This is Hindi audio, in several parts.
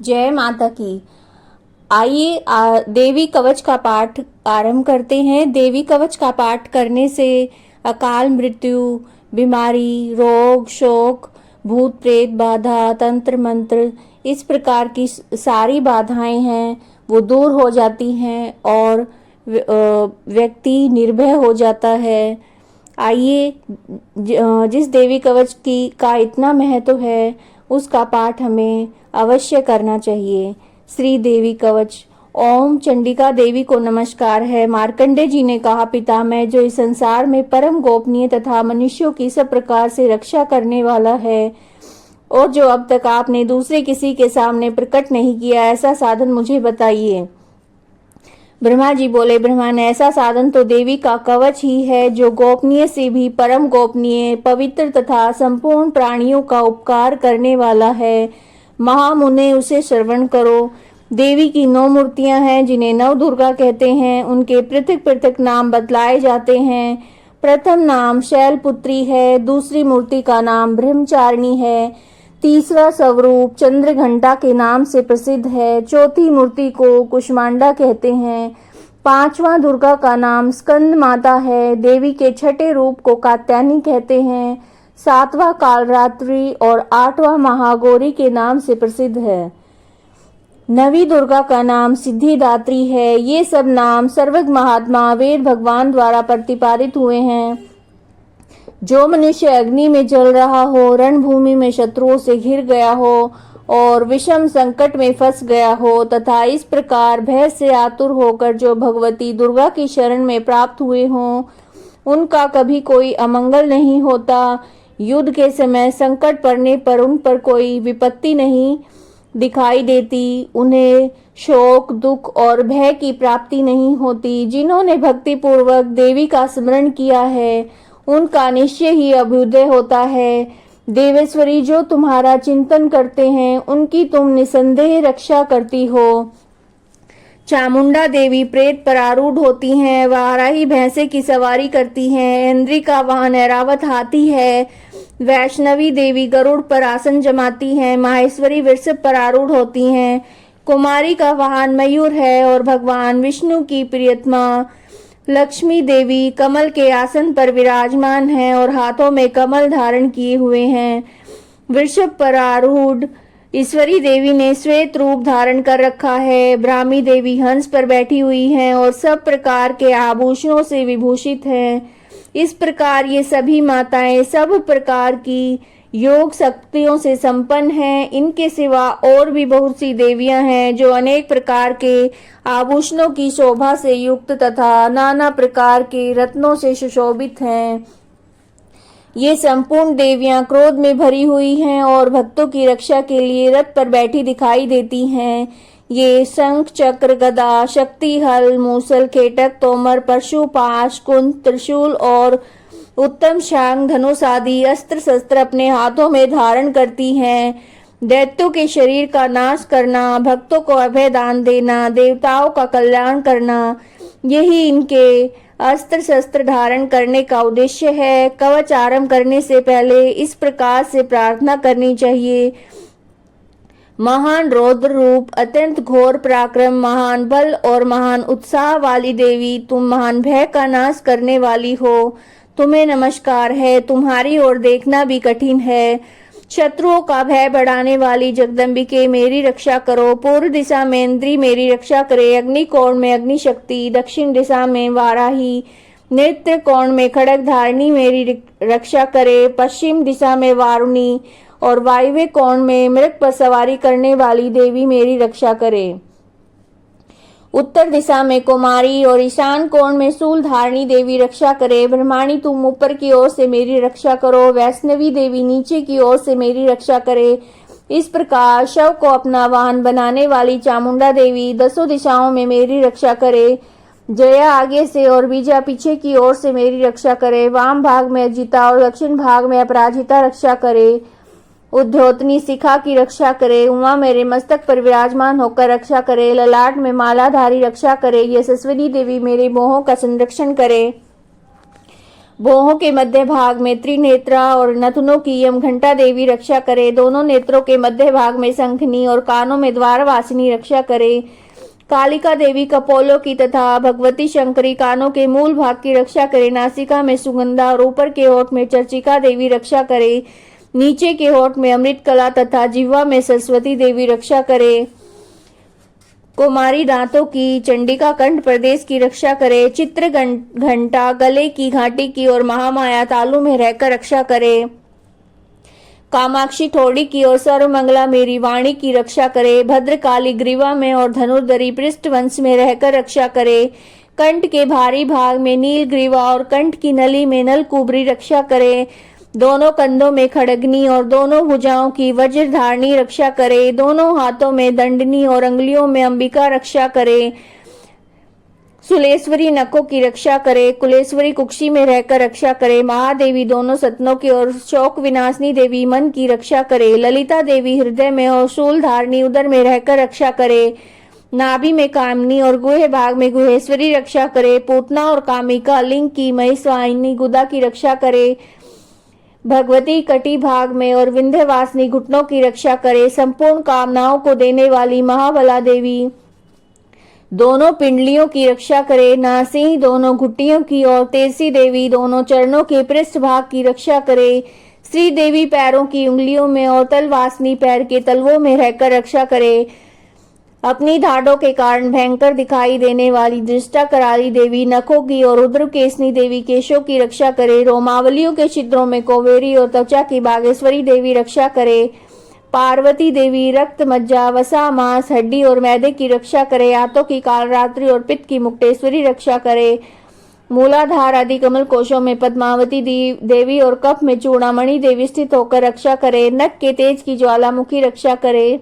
जय माता की। आइए देवी कवच का पाठ आरंभ करते हैं। देवी कवच का पाठ करने से अकाल मृत्यु, बीमारी, रोग, शोक, भूत प्रेत बाधा, तंत्र मंत्र, इस प्रकार की सारी बाधाएं हैं वो दूर हो जाती हैं और व्यक्ति निर्भय हो जाता है। आइए, जिस देवी कवच की का इतना महत्व है उसका पाठ हमें अवश्य करना चाहिए। श्री देवी कवच। ओम चंडिका देवी को नमस्कार है। मार्कंडे जी ने कहा, पिता मैं जो इस संसार में परम गोपनीय तथा मनुष्यों की सब प्रकार से रक्षा करने वाला है और जो अब तक आपने दूसरे किसी के सामने प्रकट नहीं किया, ऐसा साधन मुझे बताइए। ब्रह्मा जी बोले, ब्रह्मन ऐसा साधन तो देवी का कवच ही है जो गोपनीय से भी परम गोपनीय, पवित्र तथा संपूर्ण प्राणियों का उपकार करने वाला है। महामुने उसे श्रवण करो। देवी की 9 मूर्तियां हैं जिन्हें नव दुर्गा कहते हैं। उनके पृथक पृथक नाम बतलाए जाते हैं। प्रथम नाम शैलपुत्री है, दूसरी मूर्ति का नाम ब्रह्मचारिणी है, तीसरा स्वरूप चंद्रघंटा के नाम से प्रसिद्ध है, चौथी मूर्ति को कुष्मांडा कहते हैं, पांचवां दुर्गा का नाम स्कंद माता है, देवी के छठे रूप को कात्यायनी कहते हैं, सातवां कालरात्रि और आठवां महागौरी के नाम से प्रसिद्ध है। नवी दुर्गा का नाम सिद्धिदात्री है। ये सब नाम सर्वज्ञ महात्मा वेद भगवान द्वारा प्रतिपादित हुए हैं। जो मनुष्य अग्नि में जल रहा हो, रणभूमि में शत्रुओं से घिर गया हो और विषम संकट में फंस गया हो तथा इस प्रकार भय से आतुर होकर जो भगवती दुर्गा की शरण में प्राप्त हुए हों, उनका कभी कोई अमंगल नहीं होता। युद्ध के समय संकट पड़ने पर उन पर कोई विपत्ति नहीं दिखाई देती। उन्हें शोक, दुख और भय की प्राप्ति नहीं होती। जिन्होंने भक्ति पूर्वक देवी का स्मरण किया है उनका निश्चय ही अभ्युदय होता है। देवेश्वरी, जो तुम्हारा चिंतन करते हैं उनकी तुम निसंदेह रक्षा करती हो। चामुंडा देवी प्रेत पर आरूढ़ होती हैं, वाराही भैंसे की सवारी करती हैं, इंद्री का वाहन ऐरावत हाथी है, वैष्णवी देवी गरुड़ पर आसन जमाती हैं, माहेश्वरी वृषभ पर आरूढ़ होती हैं, कुमारी का वाहन मयूर है और भगवान विष्णु की प्रियतमा लक्ष्मी देवी कमल के आसन पर विराजमान है और हाथों में कमल धारण किए हुए हैं। वृषभ पर आरूढ़ ईश्वरी देवी ने श्वेत रूप धारण कर रखा है। ब्राह्मी देवी हंस पर बैठी हुई हैं और सब प्रकार के आभूषणों से विभूषित हैं। इस प्रकार ये सभी माताएं सब प्रकार की योग शक्तियों से संपन्न हैं। इनके सिवा और भी बहुत सी देवियां हैं जो अनेक प्रकार के आभूषणों की शोभा से युक्त तथा नाना प्रकार के रत्नों से सुशोभित हैं। ये संपूर्ण देवियां क्रोध में भरी हुई हैं और भक्तों की रक्षा के लिए रथ पर बैठी दिखाई देती हैं। ये शंख, चक्र, गदा, शक्ति, हल, मूसल, खेटक, तोमर, परशु, पाश, कुंद, त्रिशूल और उत्तम शांग, धनुष आदि अस्त्र शस्त्र अपने हाथों में धारण करती हैं। दैत्यों के शरीर का नाश करना, भक्तों को अभय दान देना, देवताओं का कल्याण करना, यही इनके अस्त्र शस्त्र धारण करने का उद्देश्य है। कवच आरंभ करने से पहले इस प्रकार से प्रार्थना करनी चाहिए। महान रौद्र रूप, अत्यंत घोर पराक्रम, महान बल और महान उत्साह वाली देवी, तुम महान भय का नाश करने वाली हो। तुम्हें नमस्कार है। तुम्हारी ओर देखना भी कठिन है। शत्रुओं का भय बढ़ाने वाली जगदम्बिके, मेरी रक्षा करो। पूर्व दिशा में इंद्री मेरी रक्षा करे, अग्नि कोण में अग्नि शक्ति, दक्षिण दिशा में वाराही, नृत्य कोण में खड़ग धारिणी मेरी रक्षा करे, पश्चिम दिशा में वारुणी और वायव्य कोण में मृग पर सवारी करने वाली देवी मेरी रक्षा करे। उत्तर दिशा में कुमारी और ईशान कोण में शूल धारिणी देवी रक्षा करे। ब्रह्माणी, तुम ऊपर की ओर से मेरी रक्षा करो। वैष्णवी देवी नीचे की ओर से मेरी रक्षा करे। इस प्रकार शव को अपना वाहन बनाने वाली चामुंडा देवी 10 दिशाओं में मेरी रक्षा करे। जया आगे से और बीजा पीछे की ओर से मेरी रक्षा करे। वाम भाग में अजिता और दक्षिण भाग में अपराजिता रक्षा करे। उद्योतनी शिखा की रक्षा करे। उमा मेरे मस्तक पर विराजमान होकर रक्षा करे। ललाट में मालाधारी रक्षा करे। यशस्विनी देवी मेरे मोहों का संरक्षण करे। भौहों के मध्य भाग में त्रिनेत्रा और नथनों की यमघंटा देवी रक्षा करे। दोनों नेत्रों के मध्य भाग में शंखनी और कानों में द्वारवासिनी रक्षा करे। कालिका देवी कपोलों की तथा भगवती शंकरी कानों के मूल भाग की रक्षा करे। नासिका में सुगंधा और ऊपर के होठ में चर्चिका देवी रक्षा करे। नीचे के होठ में अमृत कला तथा जिह्वा में सरस्वती देवी रक्षा करे। कुमारी दांतों की चंडिका कंठ प्रदेश की रक्षा करे। चित्र घंटा गले की घाटी की और महामाया तालु में रहकर रक्षा करे। कामाक्षी ठोड़ी की और सर्वमंगला मेरी वाणी की रक्षा करे। भद्रकाली ग्रीवा में और धनुर्धरी पृष्ठवंश में रहकर रक्षा करे। कंठ के भारी भाग में नील ग्रीवा और कंठ की नली में नल कुबरी रक्षा करे। दोनों कंधों में खड़गनी और दोनों भुजाओं की वज्रधारणी रक्षा करे। दोनों हाथों में दंडनी और अंगुलियों में अंबिका रक्षा करे। सुलेश्वरी नखों की रक्षा करे। कुलेश्वरी कुक्षी में रहकर रक्षा करे। महादेवी दोनों सतनों की और शोक विनाशनी देवी मन की रक्षा करे। ललिता देवी हृदय में और शूल धारणी उदर में रहकर रक्षा करे। नाभि में कामनी और गुह भाग में गुहेश्वरी रक्षा करे। पूतना और कामिका लिंग की महिषवाहिनी गुदा की रक्षा करे। भगवती कटी भाग में और विंध्यवासिनी घुटनों की रक्षा करे। संपूर्ण कामनाओं को देने वाली महाबला देवी दोनों पिंडलियों की रक्षा करे। नासी दोनों घुटियों की और तेरसी देवी दोनों चरणों के पृष्ठ भाग की रक्षा करे। श्री देवी पैरों की उंगलियों में और तलवासनी पैर के तलवों में रहकर रक्षा करे। अपनी धाड़ों के कारण भयंकर दिखाई देने वाली दृष्टा कराली देवी नखों की और रुद्रकेशनी देवी केशों की रक्षा करे। रोमावलियों के छिद्रों में कोवेरी और त्वचा की बागेश्वरी देवी रक्षा करे। पार्वती देवी रक्त मज्जा वसा मांस हड्डी और मैदे की रक्षा करे। आंतों की कालरात्रि और पित्त की मुक्तेश्वरी रक्षा करे। मूलाधार आदि कमल कोशों में पद्मावती देवी और कफ में चूड़ामणि देवी स्थित होकर रक्षा करे। नख के तेज की ज्वालामुखी रक्षा करे।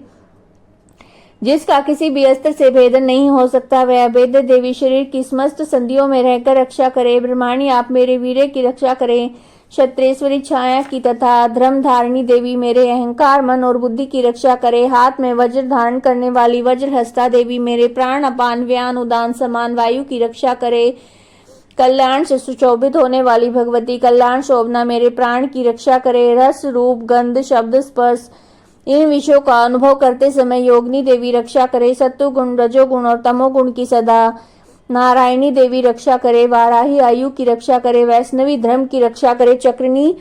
जिसका किसी भी अस्त्र से भेदन नहीं हो सकता, वह अभेद्य देवी शरीर की समस्त संधियों में रहकर रक्षा करे। ब्रह्माणी आप मेरे वीर्य की रक्षा करें। क्षत्रेश्वरी छाया की तथा धर्म धारिणी देवी मेरे अहंकार मन और बुद्धि की रक्षा करे। हाथ में वज्र धारण करने वाली वज्रहस्ता देवी मेरे प्राण अपान व्यान उदान समान वायु की रक्षा करे। कल्याण से सुशोभित होने वाली भगवती कल्याण शोभना मेरे प्राण की रक्षा करे। रस रूप गंध शब्द स्पर्श इन विषयों का अनुभव करते समय योगिनी देवी रक्षा करे। सत्वगुण रजोगुण और तमोगुण की सदा नारायणी देवी रक्षा करे। वाराही आयु की रक्षा करे। वैष्णवी धर्म की रक्षा करे। चक्रनी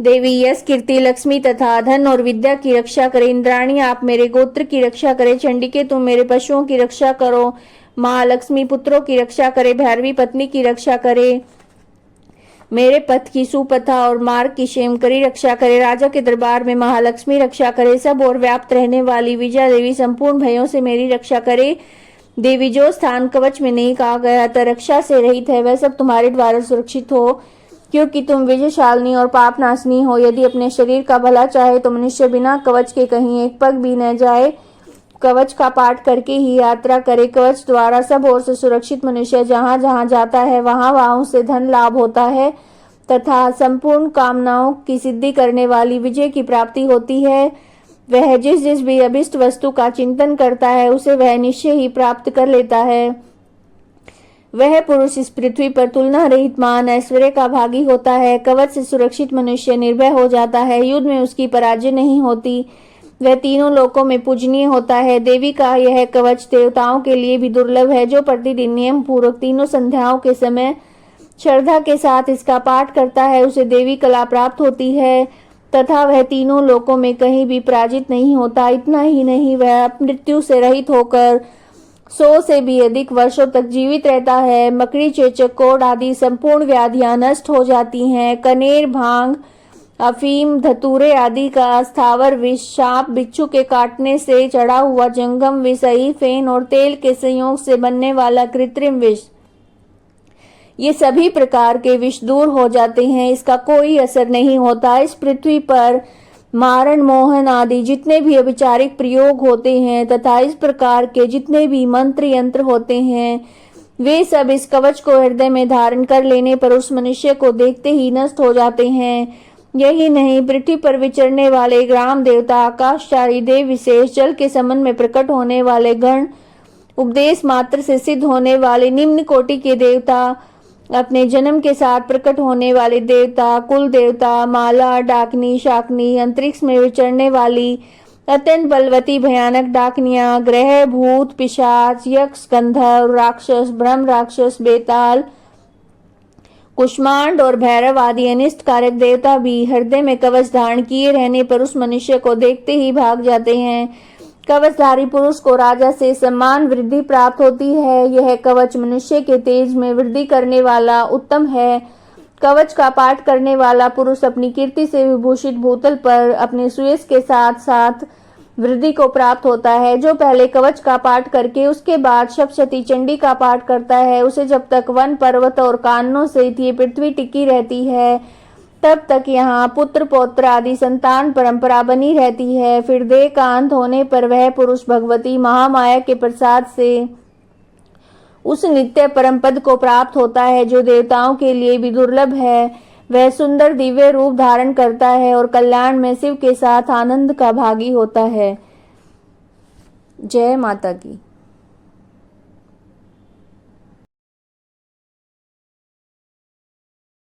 देवी यश कीर्ति लक्ष्मी तथा धन और विद्या की रक्षा करे। इंद्राणी आप मेरे गोत्र की रक्षा करे। चंडिके तुम मेरे पशुओं की रक्षा करो। महालक्ष्मी पुत्रों की रक्षा करे। भैरवी पत्नी की रक्षा करे। मेरे पथ की सुपथा और मार्ग की क्षेमकरी रक्षा करे। राजा के दरबार में महालक्ष्मी रक्षा करे। सब और व्याप्त रहने वाली विजया देवी संपूर्ण भयों से मेरी रक्षा करे। देवी जो स्थान कवच में नहीं कहा गया था रक्षा से रहित है, वह सब तुम्हारे द्वारा सुरक्षित हो, क्योंकि तुम विजयशालिनी और पाप नाशनी हो। यदि अपने शरीर का भला चाहे तो मनुष्य बिना कवच के कहीं एक पग भी न जाए, कवच का पाठ करके ही यात्रा करे। कवच द्वारा सब ओर से सुरक्षित मनुष्य जहाँ जहाँ जाता है वहाँ वहाँ उसे धन लाभ होता है तथा संपूर्ण कामनाओं की सिद्धि करने वाली विजय की प्राप्ति होती है। वह जिस जिस भी अभिष्ट वस्तु का चिंतन करता है उसे वह निश्चय ही प्राप्त कर लेता है। वह पुरुष इस पृथ्वी पर तुलना रहित मान ऐश्वर्य का भागी होता है। कवच से सुरक्षित मनुष्य निर्भय हो जाता है। युद्ध में उसकी पराजय नहीं होती। वह तीनों लोकों में पूजनीय होता है। देवी का यह कवच देवताओं के लिए भी दुर्लभ है। जो प्रतिदिन नियम पूर्वक तीनों संध्याओं के समय श्रद्धा के साथ इसका पाठ करता है उसे देवी कला प्राप्त होती है तथा वह तीनों लोकों में कहीं भी पराजित नहीं होता। इतना ही नहीं, वह मृत्यु से रहित होकर 100 से भी अधिक वर्षों तक जीवित रहता है। मकड़ी चेचक कोढ़ आदि संपूर्ण व्याधियां नष्ट हो जाती हैं। कनेर भांग अफीम धतूरे आदि का स्थावर विष, सांप बिच्छू के काटने से चढ़ा हुआ जंगम विष, फेन और तेल के संयोग से बनने वाला कृत्रिम विष, ये सभी प्रकार के विष दूर हो जाते हैं। इसका कोई असर नहीं होता। इस पृथ्वी पर मारण मोहन आदि जितने भी अभिचारिक प्रयोग होते हैं तथा इस प्रकार के जितने भी मंत्र यंत्र होते हैं वे सब इस कवच को हृदय में धारण कर लेने पर उस मनुष्य को देखते ही नष्ट हो जाते हैं। यही नहीं, पृथ्वी पर विचरने वाले ग्राम देवता, आकाशचारी देव विशेष, जल के संबंध में प्रकट होने वाले गण, उपदेश मात्र से सिद्ध होने वाले निम्न कोटि के देवता, अपने जन्म के साथ प्रकट होने वाले देवता, कुल देवता, माला, डाकनी, शाकनी, अंतरिक्ष में विचरने वाली अत्यंत बलवती भयानक डाकनियां, ग्रह, भूत, पिशाच, यक्ष, गंधर्व, राक्षस, ब्रह्म राक्षस, बेताल, कुष्मांड और भैरव आदि अनिष्ट कारक देवता भी हृदय में कवच धारण किए रहने पर उस मनुष्य को देखते ही भाग जाते हैं। कवचधारी पुरुष को राजा से सम्मान वृद्धि प्राप्त होती है। यह कवच मनुष्य के तेज में वृद्धि करने वाला उत्तम है। कवच का पाठ करने वाला पुरुष अपनी कीर्ति से विभूषित भूतल पर अपने सुयश के साथ साथ वृद्धि को प्राप्त होता है। जो पहले कवच का पाठ करके उसके बाद सप्तशती चंडी का पाठ करता है, उसे जब तक वन, पर्वत और काननों से ये पृथ्वी टिकी रहती है तब तक यहाँ पुत्र पौत्र आदि संतान परंपरा बनी रहती है। फिर देह का अंत होने पर वह पुरुष भगवती महामाया के प्रसाद से उस नित्य परम पद को प्राप्त होता है जो देवताओं के लिए भी दुर्लभ है। वह सुंदर दिव्य रूप धारण करता है और कल्याण में शिव के साथ आनंद का भागी होता है। जय माता की।